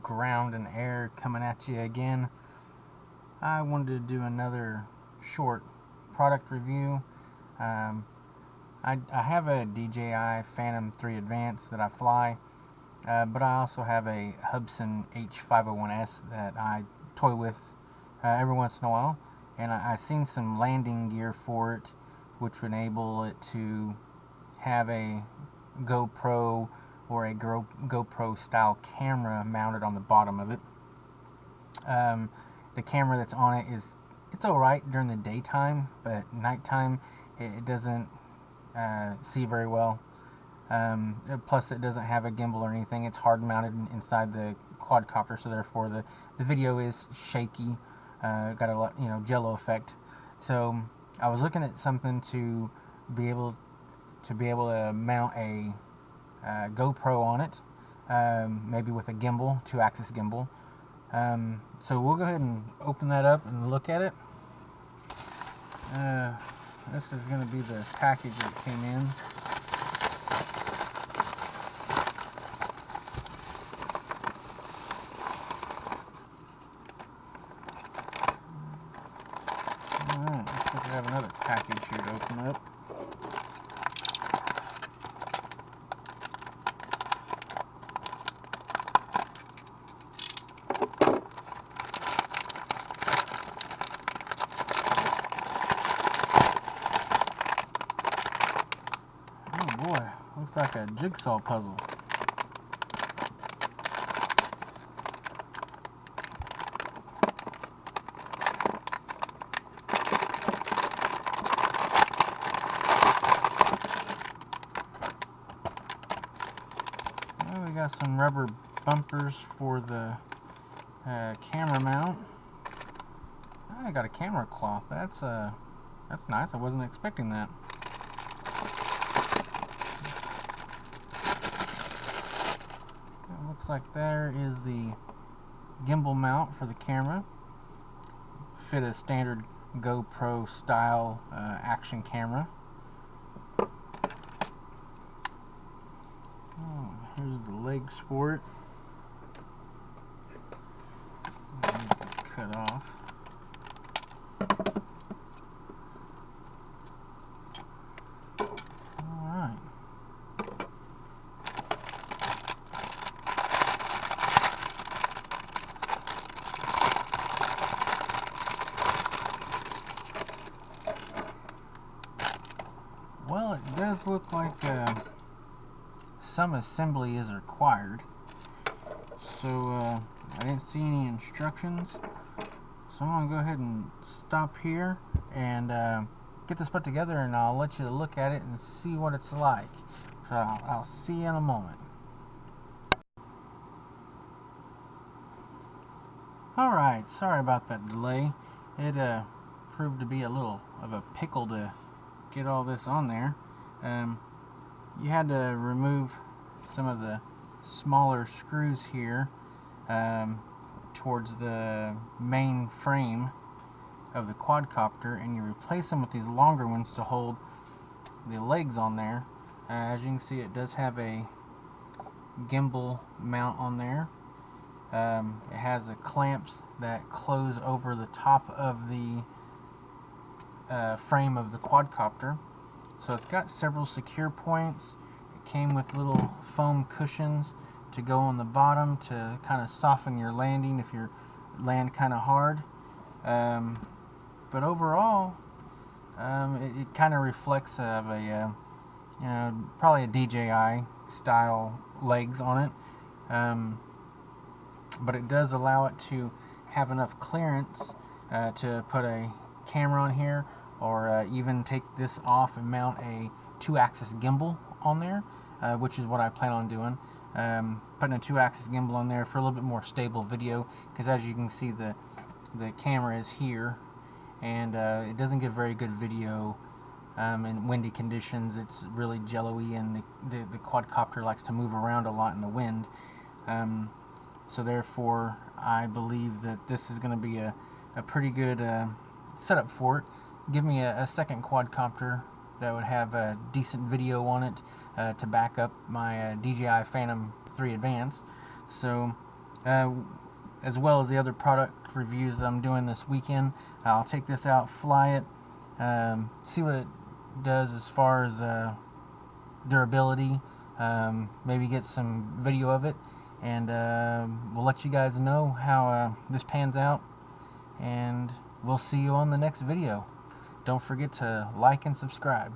ground and air coming at you again. I wanted to do another short product review. I have a DJI Phantom 3 Advanced that I fly, but I also have a Hubsan H501S that I toy with every once in a while, and I've seen some landing gear for it which would enable it to have a GoPro or a GoPro style camera mounted on the bottom of it. The camera that's on it it's alright during the daytime, but nighttime it doesn't see very well. Plus it doesn't have a gimbal or anything. It's hard mounted inside the quadcopter, so therefore the video is shaky. Got a jello effect. So I was looking at something to be able to mount a GoPro on it, maybe with a gimbal, 2-axis gimbal. So we'll go ahead and open that up and look at it. This is going to be the package that came in. Alright, looks like I have another package here to open up. Oh boy, looks like a jigsaw puzzle. Well, we got some rubber bumpers for the camera mount. I got a camera cloth. That's nice. I wasn't expecting that. It looks like there is the gimbal mount for the camera. Fit a standard GoPro style action camera. Oh, here's the legs for it. Cut off. Alright. Well, it does look like some assembly is required. So I didn't see any instructions. So I'm going to go ahead and stop here and get this put together, and I'll let you look at it and see what it's like. So I'll see you in a moment. Alright, sorry about that delay. It proved to be a little of a pickle to get all this on there. You had to remove some of the smaller screws here towards the main frame of the quadcopter, and you replace them with these longer ones to hold the legs on there. As you can see, it does have a gimbal mount on there. It has the clamps that close over the top of the frame of the quadcopter. So it's got several secure points. It came with little foam cushions to go on the bottom to kind of soften your landing if you land kind of hard. But overall, it kind of reflects of a probably a DJI style legs on it. But it does allow it to have enough clearance to put a camera on here, or even take this off and mount a 2-axis gimbal on there, which is what I plan on doing. Putting a 2-axis gimbal on there for a little bit more stable video, because as you can see, the camera is here, and it doesn't give very good video in windy conditions. It's really jello-y, and the quadcopter likes to move around a lot in the wind. So therefore, I believe that this is going to be a pretty good setup for it. Give me a second quadcopter that would have a decent video on it to back up my DJI Phantom 3 Advanced. So as well as the other product reviews that I'm doing this weekend. I'll take this out, fly it, see what it does as far as durability, maybe get some video of it, and we'll let you guys know how this pans out, and we'll see you on the next video. Don't forget to like and subscribe.